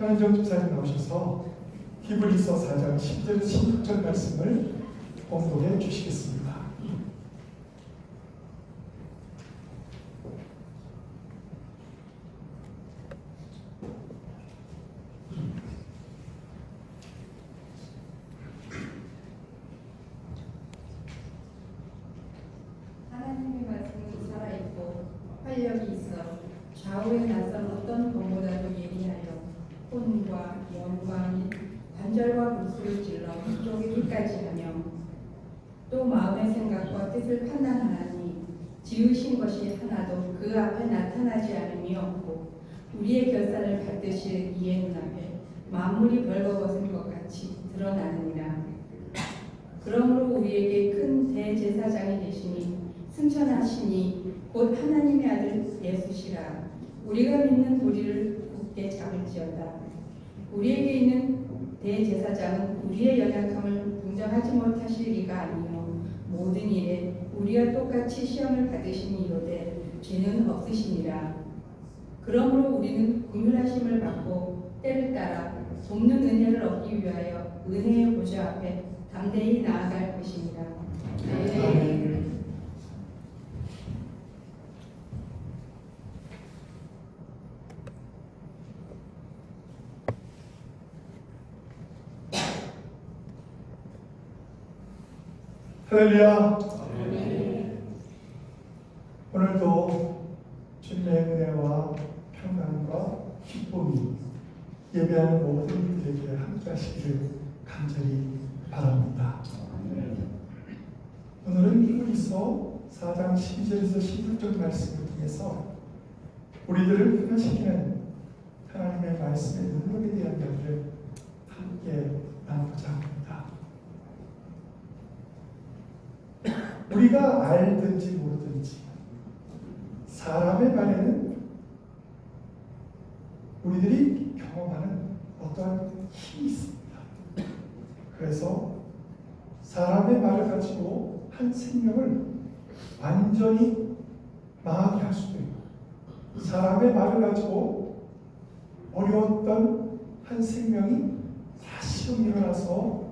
한은정 집사님 나오셔서 히브리서 4장 10절 16절 말씀을 공독해 주시겠습니다. 하나님의 말씀은 살아있고 활력이 있어 좌우에 낯선 어떤 검보다도 예리하여 혼과 영과 및 관절과 골수를 찔러 쪼개기까지 하며 또 마음의 생각과 뜻을 판단하나니 지으신 것이 하나도 그 앞에 나타나지 않음이 없고 우리의 결산을 받으실 이의 눈앞에 만물이 벌거벗은 것 같이 드러나느니라. 그러므로 우리에게 큰 대제사장이 되시니 승천하시니 곧 하나님의 아들 예수시라. 우리가 믿는 도리를 굳게 잡을지어다. 우리에게 있는 대제사장은 우리의 연약함을 동정하지 못하실 리가 아니요 모든 일에 우리와 똑같이 시험을 받으시니로되 죄는 없으시니라. 그러므로 우리는 긍휼하심을 받고 때를 따라 돕는 은혜를 얻기 위하여 은혜의 보좌 앞에 담대히 나아갈 것입니다. 아멘. 할렐루야. 오늘도 주님의 은혜와 평강과 기쁨이 예배하는 모든 이들에게 함께 하시기를 간절히 바랍니다. 오늘은 히브리서 4장 12절에서 16절 말씀을 통해서 우리들을 변화시키는 하나님의 말씀의 능력에 대한 이야기를 함께 나누고자 합니다. 우리가 알든지 모르든지 사람의 말에는 우리들이 경험하는 어떠한 힘이 있습니다. 그래서 사람의 말을 가지고 한 생명을 완전히 망하게 할 수도 있고 사람의 말을 가지고 어려웠던 한 생명이 다시 일어나서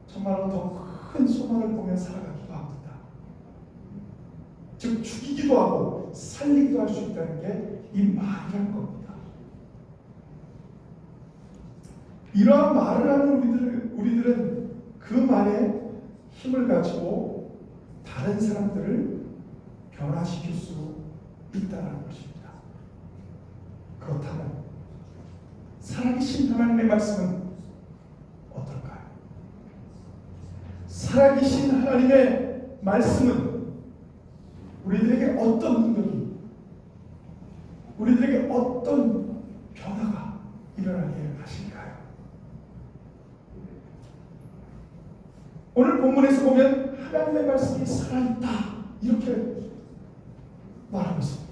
정말로 더 큰 소망을 보며 살아가기도 합니다. 즉 죽이기도 하고 살리기도 할 수 있다는 게 이 말이라는 겁니다. 이러한 말을 하는 우리들은 그 말에 힘을 가지고 다른 사람들을 변화시킬 수 있다는 것입니다. 그렇다면 살아계신 하나님의 말씀은 어떨까요? 살아계신 하나님의 말씀은 우리들에게 어떤 능력이, 우리들에게 어떤 변화가 일어나게 하실까요? 오늘 본문에서 보면 하나님의 말씀이 살아있다 이렇게 말하고 있습니다.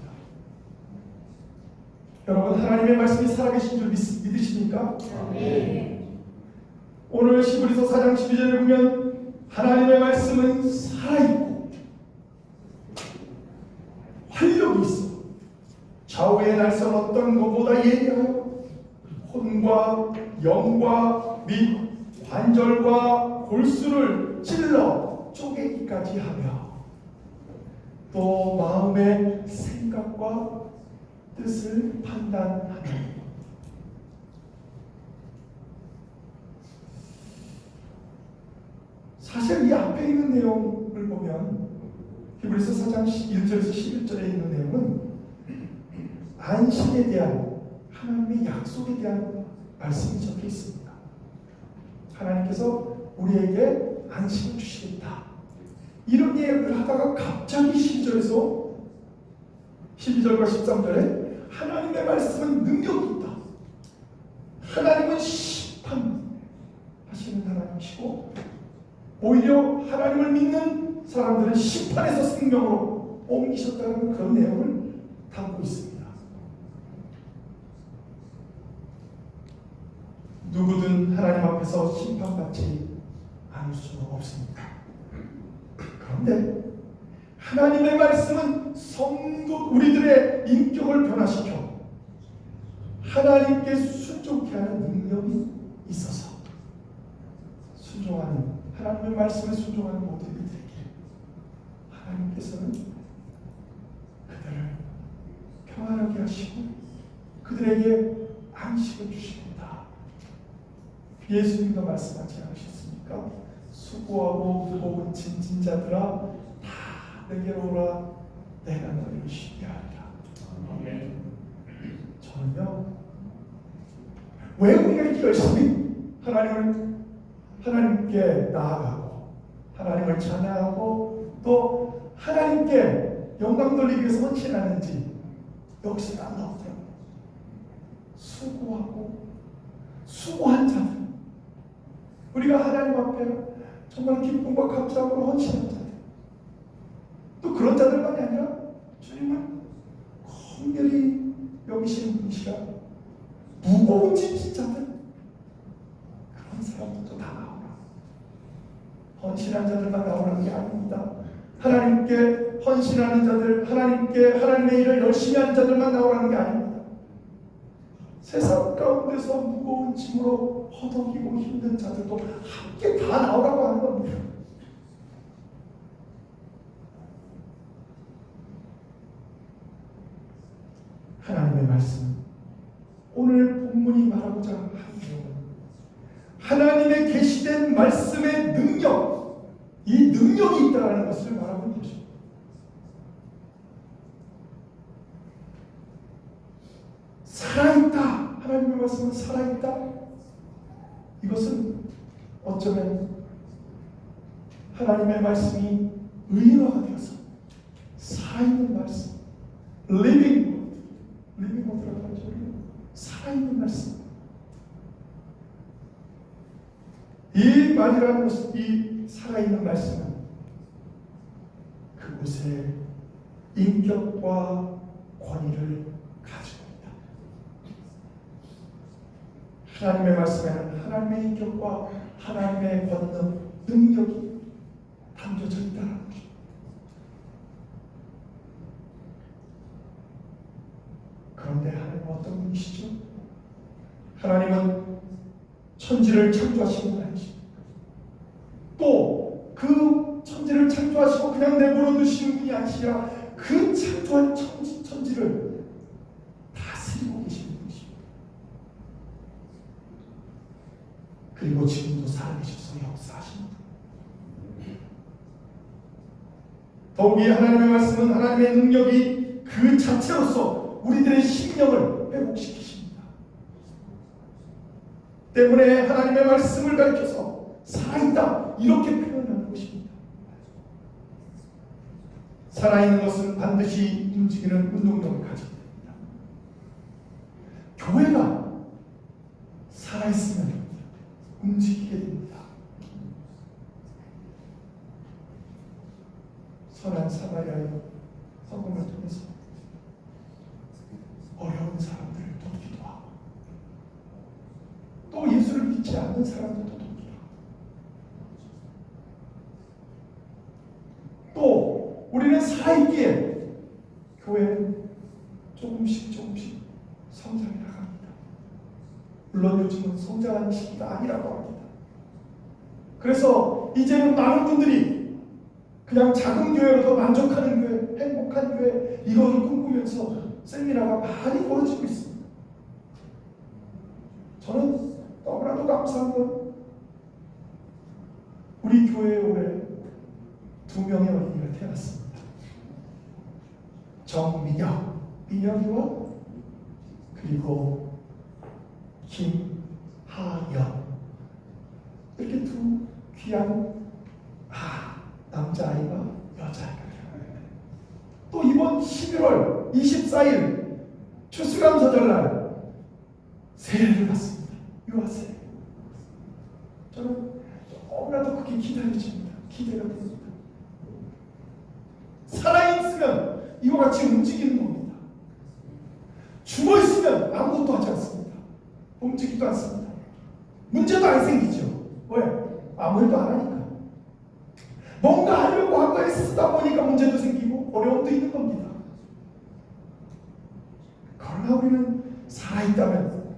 여러분 하나님의 말씀이 살아계신 줄 믿으십니까? 네. 오늘 히브리서 4장 12절에 보면 하나님의 말씀은 살아있고 활력이 있어 좌우에 날선 어떤 것보다 예리하여 혼과 영과 및 관절과 골수를 찔러 쪼개기까지 하며 또 마음의 생각과 뜻을 판단하며 사실 이 앞에 있는 내용을 보면 히브리서 4장 1절에서 11절에 있는 내용은 안식에 대한 하나님의 약속에 대한 말씀이 적혀 있습니다. 하나님께서 우리에게 안식을 주시겠다 이런 이야기를 하다가 갑자기 12절에서 12절과 13절에 하나님의 말씀은 능력이 있다. 하나님은 심판하시는 하나님이시고 오히려 하나님을 믿는 사람들은 심판에서 생명으로 옮기셨다는 그런 내용을 담고 있습니다. 누구든 하나님 앞에서 심판받지 않을 수 없습니다. 그런데 하나님의 말씀은 성도 우리들의 인격을 변화시켜 하나님께 순종케 하는 능력이 있어서 순종하는, 하나님의 말씀에 순종하는 모두들에게 하나님께서는 그들을 평안하게 하시고 그들에게 안식을 주십니다. 예수님도 말씀하지 않으셨습니까? 수고하고 무거운 짐진 자들아 다 내게로 오라, 내가 너희를 쉬게 하리라. 아멘. 저는요, 왜 우리가 이렇게 열심히 하나님께 나아가고 하나님을 찬양하고 또 하나님께 영광 돌리기 위해서 헌신하는지 여기서 안 나오더라고요. 수고한 자들, 우리가 하나님 앞에 정말 기쁨과 감사함으로 헌신한 자들, 또 그런 자들만이 아니라 주님을 긍휼히 여기시는 분이시라 무거운 짐진 자들, 그런 사람들도 다 나오라. 헌신한 자들만 나오는 게 아닙니다. 하나님께 헌신하는 자들, 하나님의 일을 열심히 하는 자들만 나오라는 게 아닙니다. 세상 가운데서 무거운 짐으로 허덕이고 힘든 자들도 함께 다 나오라고 하는 겁니다. 하나님의 말씀, 오늘 본문이 말하고자 하는 내용은 하나님의 계시된 말씀의 능력, 이 능력이 있다는 것을 말하고 있는 것입니다. 살아있다. 하나님의 말씀은 살아있다. 이것은 어쩌면 하나님의 말씀이 의인화가 되어서 살아있는 말씀, living word라고 하죠. 살아있는 말씀. 이 말이라는 것은, 이 살아있는 말씀은 그곳에 인격과 권위를 가지고 있다. 하나님의 말씀에는 하나님의 인격과 하나님의 권능, 능력이 담겨져 있다는 것입니다. 그런데 하나님은 어떤 분이시죠? 하나님은 천지를 창조하신 분 아니십니까? 또 그 천지를 창조하시고 그냥 내버려 두시는 분이 아니시라 그 창조한 천지를 다스리고 계시는 분이십니다. 그리고 지금도 살아계셔서 역사하십니다. 더욱이 하나님의 말씀은 하나님의 능력이 그 자체로서 우리들의 심령을 회복시키십니다. 때문에 하나님의 말씀을 가르쳐서 살아있다 이렇게 표현하는 것입니다. 살아있는 것은 반드시 움직이는 운동력을 가지고 있습니다. 교회가 살아있으면 움직이게 됩니다. 선한 사마리아의 헌금을 통해서 어려운 사람들을 돕기도 하고 또 예수를 믿지 않는 사람들도 돕기도 하고 또 우리는 살아있기에 교회는 조금씩 성장해 나갑니다. 물론 요즘은 성장하는 시기가 아니라고 합니다. 그래서 이제는 많은 분들이 그냥 작은 교회로도 만족하는 교회, 행복한 교회 이것을 꿈꾸면서 세미나가 많이 벌어지고 있습니다. 저는 너무나도 감사한 건 우리 교회에 올해 2명의 어린이가 태어났습니다. 민혁이와 그리고 김하연, 이렇게 두 귀한 남자아이가 여자아이가 또 이번 11월 24일 추수감사절날 세례를 받습니다. 유아세례. 저는 너무나도 그게 기다려집니다. 기대가 됩니다. 살아있으면 이와 같이 움직이는 겁니다. 죽어있으면 아무것도 하지 않습니다. 움직이지도 않습니다. 문제도 안 생기죠. 왜? 아무 일도 안 하니까. 뭔가 하려고 하고 애쓰다 보니까 문제도 생기고 어려움도 있는 겁니다. 그러나 우리는 살아있다면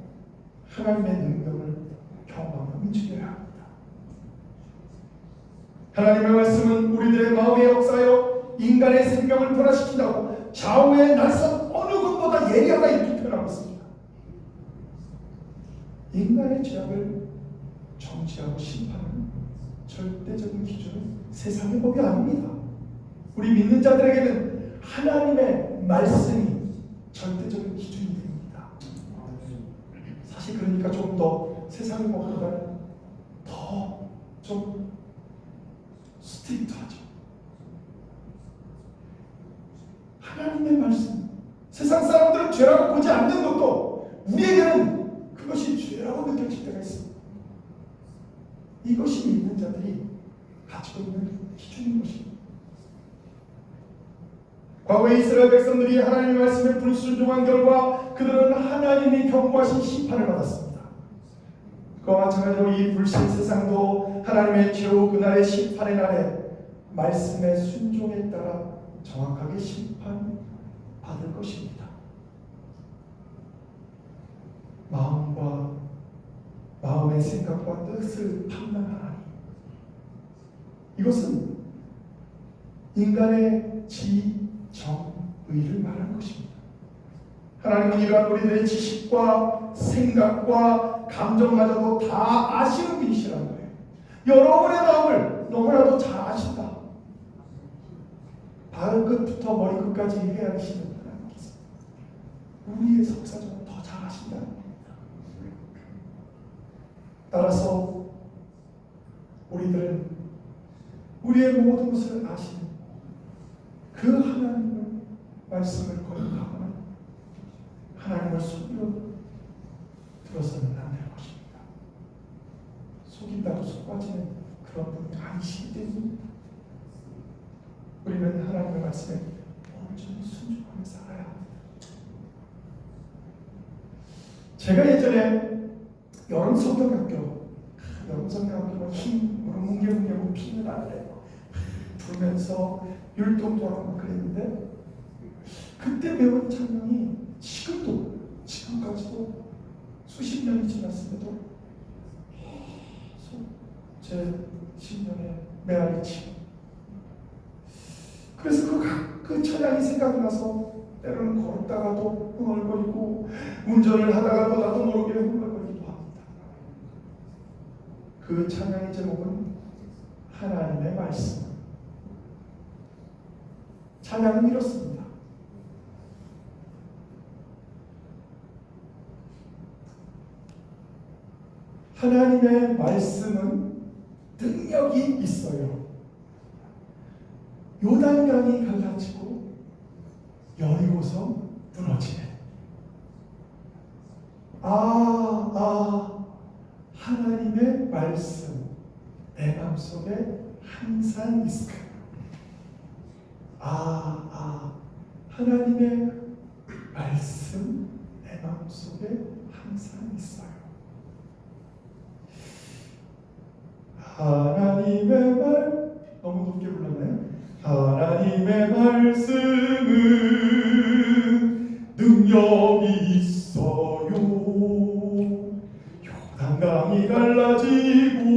하나님의 능력을 경험하며 움직여야 합니다. 하나님의 말씀은 우리들의 마음에 역사하여 인간의 생명을 변화시킨다고 좌우의 낯선 어느 것보다 예리하다 이렇게 표현하고 있습니다. 인간의 죄악을 정죄하고 심판하는 절대적인 기준은 세상의 법이 아닙니다. 우리 믿는 자들에게는 하나님의 말씀이 절대적인 기준이 됩니다. 사실 그러니까 좀 더 세상의 법보다는 더 좀 스트릭트하죠. 하나님의 말씀, 세상 사람들은 죄라고 보지 않는 것도 우리에게는 그것이 죄라고 느껴질 때가 있습니다. 이것이 믿는 자들이 가지고 있는 기준인 것입니다. 과거에 이스라엘 백성들이 하나님의 말씀에 불순종한 결과 그들은 하나님이 경고하신 심판을 받았습니다. 그와 마찬가지로 이 불신 세상도 하나님의 최후 그날의 심판의 날에 말씀의 순종에 따라 정확하게 심판받을 것입니다. 마음의 생각과 뜻을 판단하는 하나님, 이것은 인간의 지정의를 말하는 것입니다. 하나님은 이러한 우리들의 지식과 생각과 감정마저도 다 아시는 분이시라는 거예요. 여러분의 마음을 너무나도 잘 아신다. 발끝부터 머리끝까지 헤아리시는 하나님께서 우리의 속사정을 더 잘 아신다는 겁니다. 따라서 우리들은 우리의 모든 것을 아시는 그 하나님의 말씀을 거역하거나 하나님을 속여 들어서는 안 될 것입니다. 속인다고 속 빠지는 그런 분이 아니시기 때문에 우리는 하나님의 말씀에 온전히 순종하며 살아야 합니다. 제가 예전에 여름 성경학교는 힘으로 뭉게뭉게 피는 날에 부르면서 율동도 하고 그랬는데 그때 배운 찬양이 지금까지도 수십 년이 지났음에도 계속 제 심령에 메아리치고, 그래서 그 찬양이 생각이 나서 때로는 걸었다가도 흥얼거리고 운전을 하다가도 나도 모르게 흥얼거리기도 합니다. 그 찬양의 제목은 하나님의 말씀. 찬양은 이렇습니다. 하나님의 말씀은 능력이 있어요. 요단강이 갈라지고 여리고성 무너지네. 하나님의 말씀 내 마음속에 항상 있어요. 하나님의 말씀 내 마음속에 항상 있어요. 하나님의 말, 너무 높게 불렀나요? 하나님의 말씀은 능력이 있어요. 요단강이 갈라지고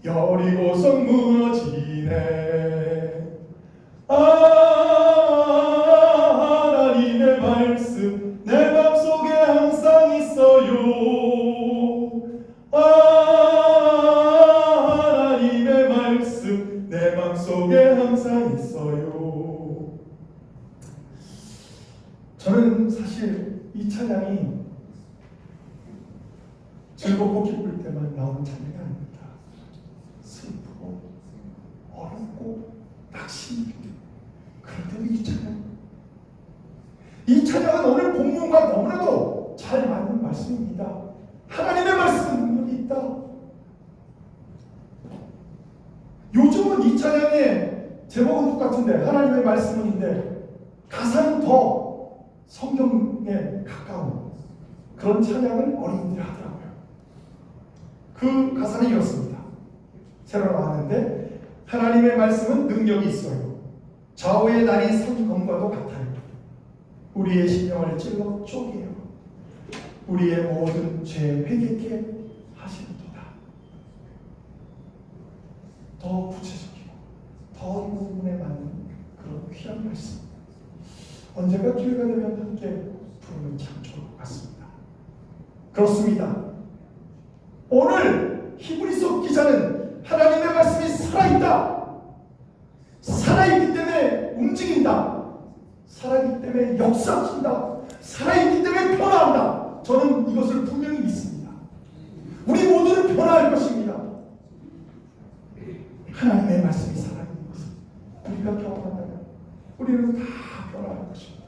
여리고성 무너지네. 하나님의 말씀 내 맘속에 항상 있어요. 하나님의 말씀 내 맘속에 항상 있어요. 저는 사실 이 찬양이 즐겁고 기쁠 때만 나오는 찬양이 아닙니다. 슬프고 어렵고 낙심이 그럴 때도 이 찬양은 오늘 본문과 너무나도 잘 맞는 말씀입니다. 하나님의 말씀은 능력이 있다. 요즘은 이 찬양의 제목은 똑같은데 하나님의 말씀은인데 가사는 더 성경에 가까운 그런 찬양을 어린이들이 하더라고요. 그 가사는 이렇습니다. 새로 나왔는데 하나님의 말씀은 능력이 있어요. 좌우의 날이 성검과도 같아요. 우리의 심령을 찔러 쪼개요. 우리의 모든 죄 회개케 하시는도다. 더 구체적이고 더 이 부분에 맞는 그런 귀한 말씀, 언젠가 기회가 되면 함께 부르면 참 좋을 것 같습니다. 그렇습니다. 오늘 히브리서 기자는 하나님의 말씀이 살아있다, 살아있기 때문에 움직인다, 살아있기 때문에 역사한다, 살아있기 때문에 변화한다. 저는 이것을 분명히 믿습니다. 우리 모두는 변화할 것입니다. 하나님의 말씀이 살아있는 것을 우리가 경험한다면 우리는 다 변화할 것입니다.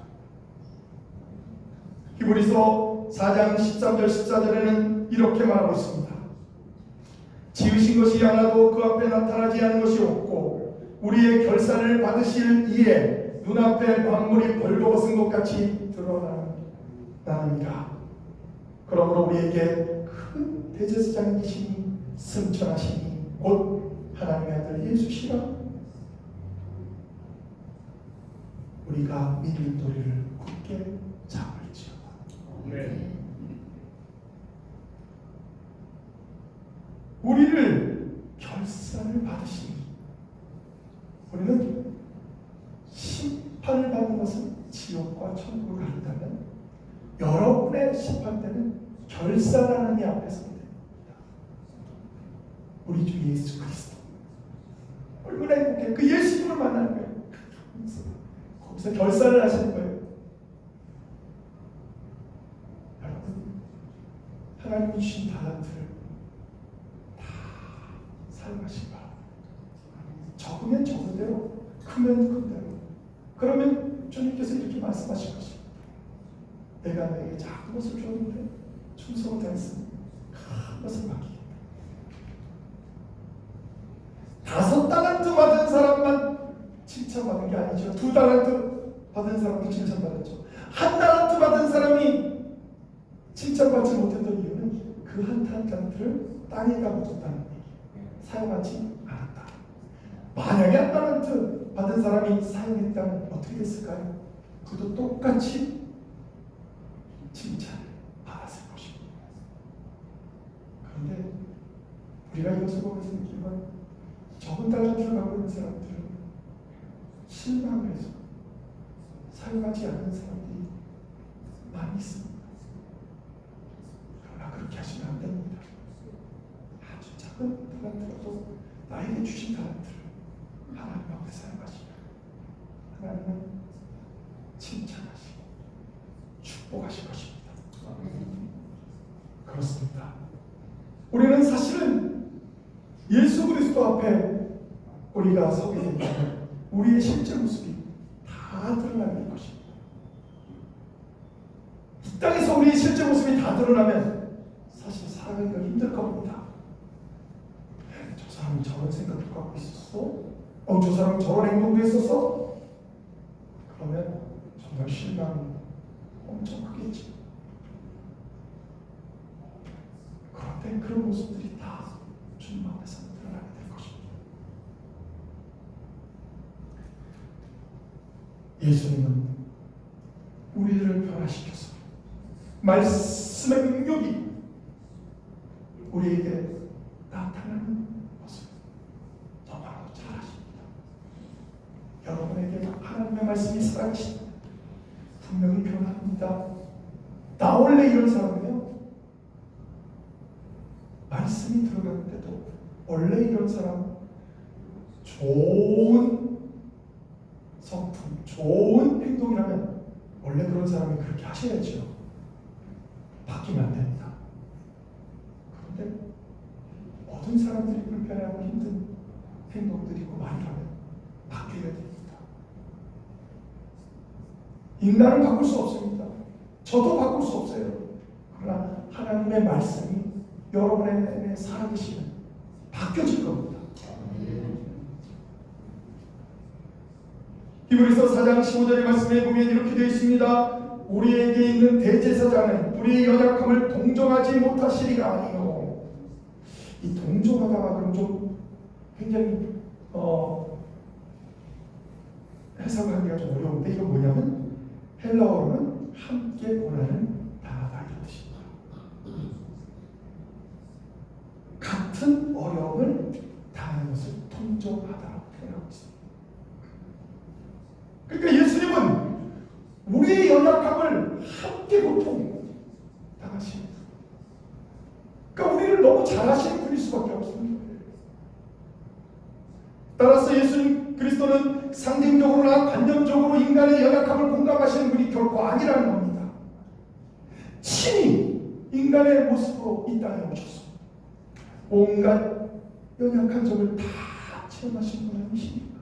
히브리서 4장 13절 14절에는 이렇게 말하고 있습니다. 지으신 것이 하나도 그 앞에 나타나지 않은 것이 없고 우리의 결산을 받으실 이에 눈앞에 만물이 벌거벗은 것 같이 드러나느니라. 그러므로 우리에게 큰 대제사장이시니 승천하시니 곧 하나님의 아들 예수시라. 우리가 믿을 도리를 굳게 잡을지어다. 네. 우리를 결산을 받으시니, 우리는 심판을 받는 것은 지옥과 천국을 한다면 여러분의 심판 때는 결산하는 이 앞에서 됩니다. 우리 주 예수 그리스도 얼마나 행복해. 그 예수님을 만나는 거예요. 거기서 결산을 하시는 거예요. 여러분, 하나님이 주신 달란트를 다 사용하시기 바랍니다. 적으면 적은 대로, 크면 큰 대로. 그러면 주님께서 이렇게 말씀하실 것입니다. 내가 너에게 작은 것을 줬는데 충성을 다했으니 큰 것을 맡기겠다. 5 달란트 받은 사람만 칭찬받은 게 아니죠. 2 달란트 받은 사람도 칭찬받았죠. 1 달란트 받은 사람이 칭찬받지 못했던 이유는 그 1 달란트를 땅에다 묻었다는 얘기, 사용하지 않았다. 만약에 1 달란트 받은 사람이 사용했다면 어떻게 됐을까요? 그도 똑같이 칭찬을 받았을 것입니다. 그런데 우리가 이것을 보면서 느끼는 건 적은 달란트를 갖고 있는 사람들은 실망해서 사용하지 않는 사람들이 많이 있습니다. 그러나 그렇게 하시면 안 됩니다. 아주 작은 달란트라도 나에게 주신 달란트를 하나님 앞에 사용하시면 하나님은 칭찬하시고 축복하실 것입니다. 그렇습니다. 우리는 사실은 예수 그리스도 앞에 우리가 서게 된다면 우리의 실제 모습이 다 드러나는 것입니다. 이 땅에서 우리의 실제 모습이 다 드러나면 사실 살아가기가 힘들 겁니다. 저 사람은 저런 생각도 갖고 있었어? 저 사람은 저런 행동도 했었어? 그러면 정말 실망이 엄청 크겠지. 그런데 그런 모습들이 다 주님 앞에서 드러나게 될 것입니다. 예수님은 우리를 변화시켜서 말씀의 능력이 우리에게 나타나는 것을 너무나도 잘 아십니다. 여러분에게 하나님의 말씀이 살아계십니다. 분명히 변합니다. 나 원래 이런 사람이에요. 말씀이 들어갔는데도 원래 이런 사람, 좋은 성품, 좋은 행동이라면 원래 그런 사람이 그렇게 하셔야죠. 바뀌면 안 됩니다. 그런데 모든 사람들이 불편해하고 힘든 행동들이고 말이라면 바뀌어야 됩니다. 인간은 바꿀 수 없습니다. 저도 바꿀 수 없어요. 그러나 하나님의 말씀이 여러분의 내면에 살아계시면 바뀌어질 겁니다. 히브리서 4장 15절의 말씀에 보면 이렇게 되어 있습니다. 우리에게 있는 대제사장은 우리의 연약함을 동정하지 못하시리가 아니요. 이 동정하다가 그럼 좀 굉장히 해석하기가 좀 어려운데, 이건 뭐냐면 헬라어로는 함께 고난을 당하다 이런 뜻입니다. 같은 어려움을 당하는 것을 동정하다라고 표현하고 있습니다. 그러니까 예수님은 우리의 연약함을 함께 고통 당하십니다. 그러니까 우리를 너무 잘하시는 분일 수밖에 없습니다. 따라서 예수님 그리스도는 상징적으로나 관념적으로 인간의 연약함을 공감하시는 분이 결코 아니라는 겁니다. 친히 인간의 모습으로 이 땅에 오셨습니다. 온갖 연약한 점을 다 체험하신 분 아니십니까?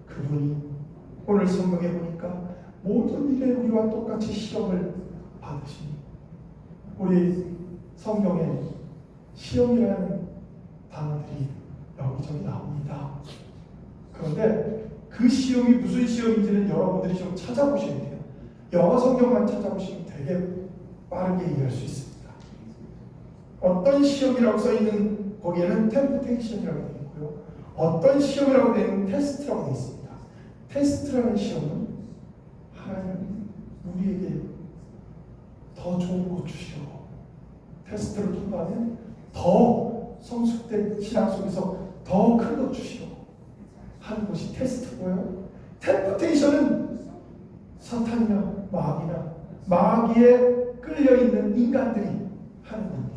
그분이 오늘 성경에 보니까 모든 일에 우리와 똑같이 시험을 받으시니, 우리 성경에 시험이라는 단어들이 여기저기 나옵니다. 그런데 그 시험이 무슨 시험인지는 여러분들이 좀 찾아보셔야 돼요. 영어 성경만 찾아보시면 되게 빠르게 이해할 수 있습니다. 어떤 시험이라고 써있는 거기에는 템프테이션이라고 되어 있고요. 어떤 시험이라고 되어 있는 테스트라고 되어 있습니다. 테스트라는 시험은 하나님은 우리에게 더 좋은 것 주시려고, 테스트를 통과하면 더 성숙된 신앙 속에서 더 큰 것 주시려고 하는 것이 테스트고요. 템프테이션은 사탄이나 마귀에 끌려있는 인간들이 하는 겁니다.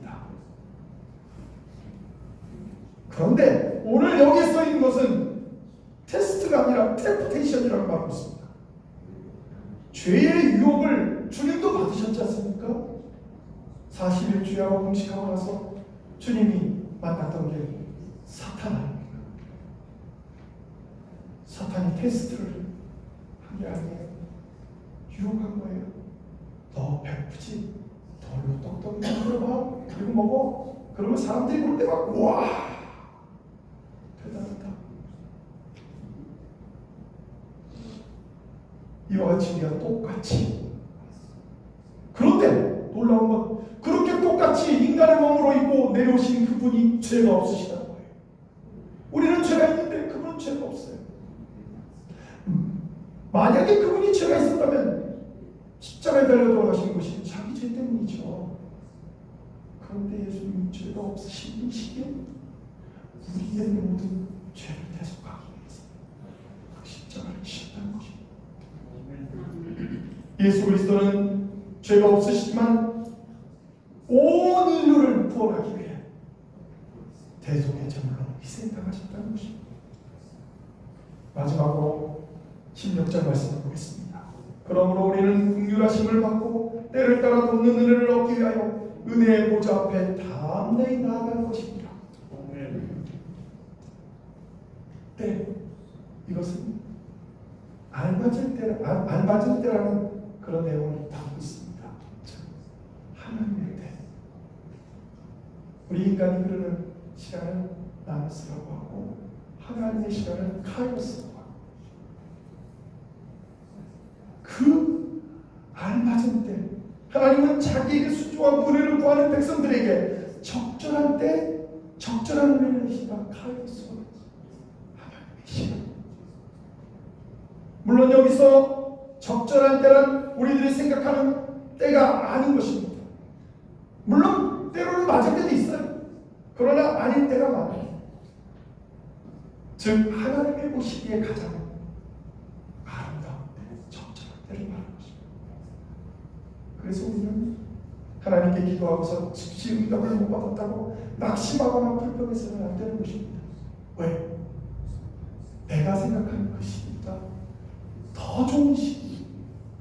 그런데 오늘 여기에 써있는 것은 테스트가 아니라 템프테이션이라고 말하고 있습니다. 죄의 유혹을 주님도 받으셨지 않습니까? 40일 주야로 공식하고 나서 주님이 만났던 게 사탄 아닙니까? 사탄이 테스트를 한 게 아니에요. 유혹한 거예요. 너 배고프지? 덜로 떡떡 만들어봐. 그리고 먹어. 그러면 사람들이 볼 때 막 우와 대단하다. 이와 같이 우리가 똑같이, 그런데 놀라운 건 그렇게 똑같이 인간의 몸으로 입고 내려오신 그분이 죄가 없으시다는 거예요. 우리는 죄가 있는데 그분은 죄가 없어요. 만약에 그분이 죄가 있었다면 십자가에 달려 돌아가신 것이 자기 죄 때문이죠. 그런데 예수님이 죄가 없으신 분이시기에 우리의 모든 죄를 대속하기 위해서 그 십자가를 지셨다는 것입니다. 예수 그리스도는 죄가 없으시지만 온 인류를 구원하기 위해 대속의 제물로 희생당하셨다는 것입니다. 마지막으로 16절 말씀을 보겠습니다. 그러므로 우리는 긍휼하심을 받고 때를 따라 돕는 은혜를 얻기 위하여 은혜의 보좌 앞에 담대히 나아가는 것입니다. 때, 이것은 안 맞을 때라는 그런 내용을 담고 있습니다. 하나님의 때. 우리 인간이 흐르는 시간은 나누스라고 하고, 하나님의 시간은 카이로스라고 하고, 그 알맞은 때, 하나님은 자기에게 수주와 은혜를 구하는 백성들에게 적절한 때, 적절한 은혜를 내시다. 카이로스, 하나님의 시간. 물론 여기서 적절한 때란 우리들이 생각하는 때가 아닌 것입니다. 물론 때로는 맞을 때도 있어요. 그러나 아닌 때가 많아요. 즉 하나님의 보시기에 가장 아름다운 때, 적절한 때를 말하는 것입니다. 그래서 우리는 하나님께 기도하고서 즉시 응답을 못 받았다고 낙심하거나 불평해서는 안 되는 것입니다. 왜? 내가 생각하는 그 시기보다 더 좋은 시기,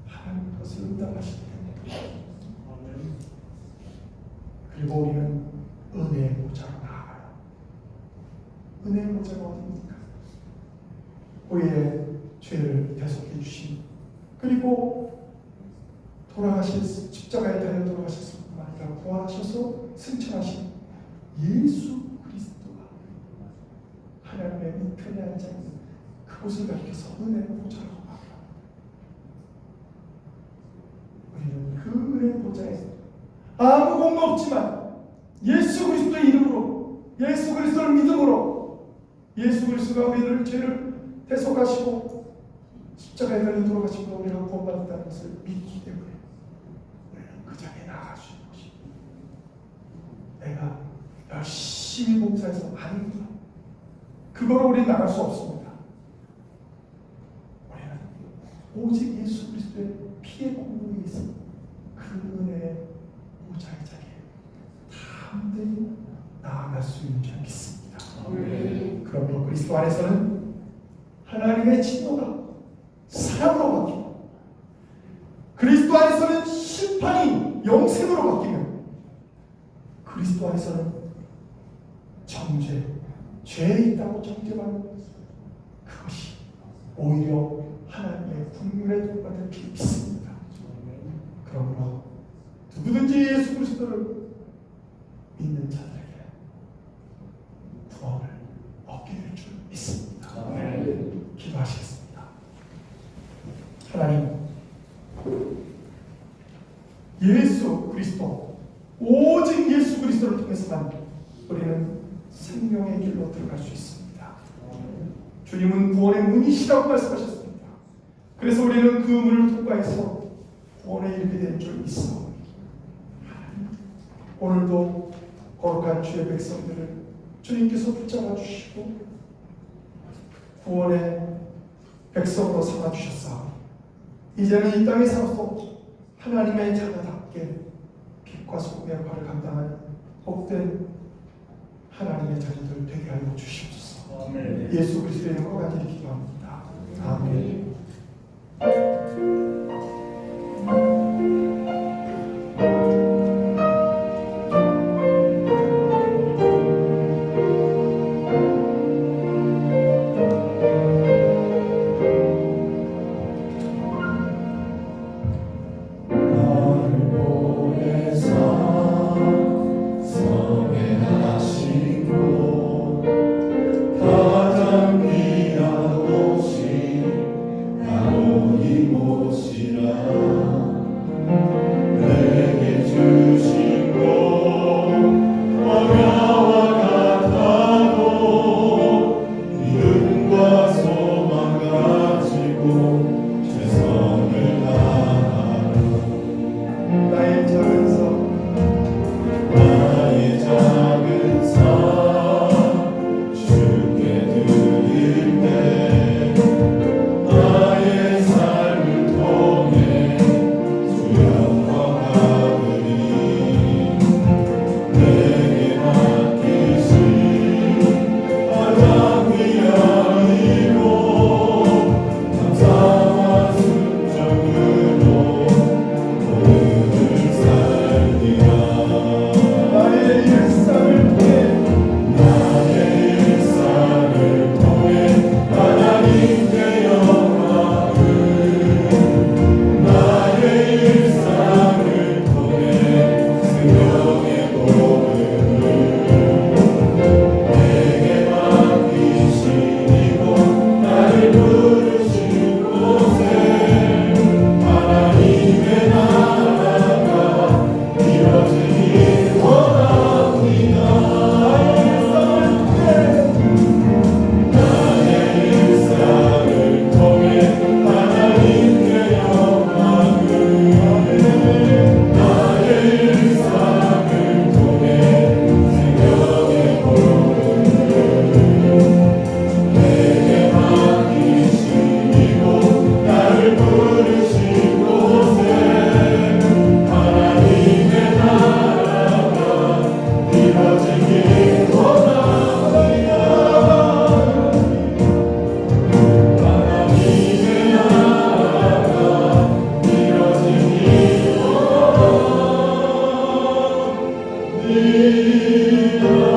하나님 그것을 응답하시기 때문에. 그리고 우리는 은혜의 보좌로 나아가요. 은혜의 보좌가 어디입니까? 우리의 죄를 대속해 주신, 그리고 돌아가실, 십자가에 달려 돌아가셨을 뿐만 아니라 부활하셔서 승천하신 예수 그리스도가 하나님의 우편에 앉아 있는 그곳을 가리켜서 은혜의 보좌로 나아가요. 우리는 그 은혜의 보좌에 아무 공도 없지만 예수 그리스도의 이름으로, 예수 그리스도를 믿음으로, 예수 그리스도가 우리들 죄를 대속하시고 십자가에 달려 돌아가시고 우리가 구원받았다는 것을 믿기 때문에 우리는 그 자리에 나아갈 수 있는 것입니다. 내가 열심히 봉사해서 아닙니다. 그거로 우리는 나갈 수 없습니다. 우리는 오직 예수 그리스도의 피의 공로에 있어 그 은혜의 보좌의 자리에 담대히 나아갈 수 있는 줄 믿습니다. 그러므로 그리스도 안에서는 하나님의 진노가 사랑으로 바뀌고 그리스도 안에서는 심판이 영생으로 바뀌며 그리스도 안에서는 정죄, 죄에 있다고 정죄받는 그것이 오히려 하나님의 국률의 도가 될 줄 믿습니다. 그러므로 누구든지 예수 그리스도를 믿는 자들에게 구원을 얻게 될 줄 믿습니다. 기도하시겠습니다. 하나님, 예수 그리스도, 오직 예수 그리스도를 통해서만 우리는 생명의 길로 들어갈 수 있습니다. 주님은 구원의 문이시라고 말씀하셨습니다. 그래서 우리는 그 문을 통과해서 구원에 이르게 될 줄 믿사오니 오늘도 거룩한 주의 백성들을 주님께서 붙잡아 주시고 구원의 백성으로 삼아 주셨사오니 이제는 이 땅에 살아서 하나님의 자녀답게 빛과 소금의 역할을 감당한 복된 하나님의 자녀들 되게 하여 주시옵소서. 예수 그리스도의 이름으로 간절히 기도합니다. 아멘. 믿어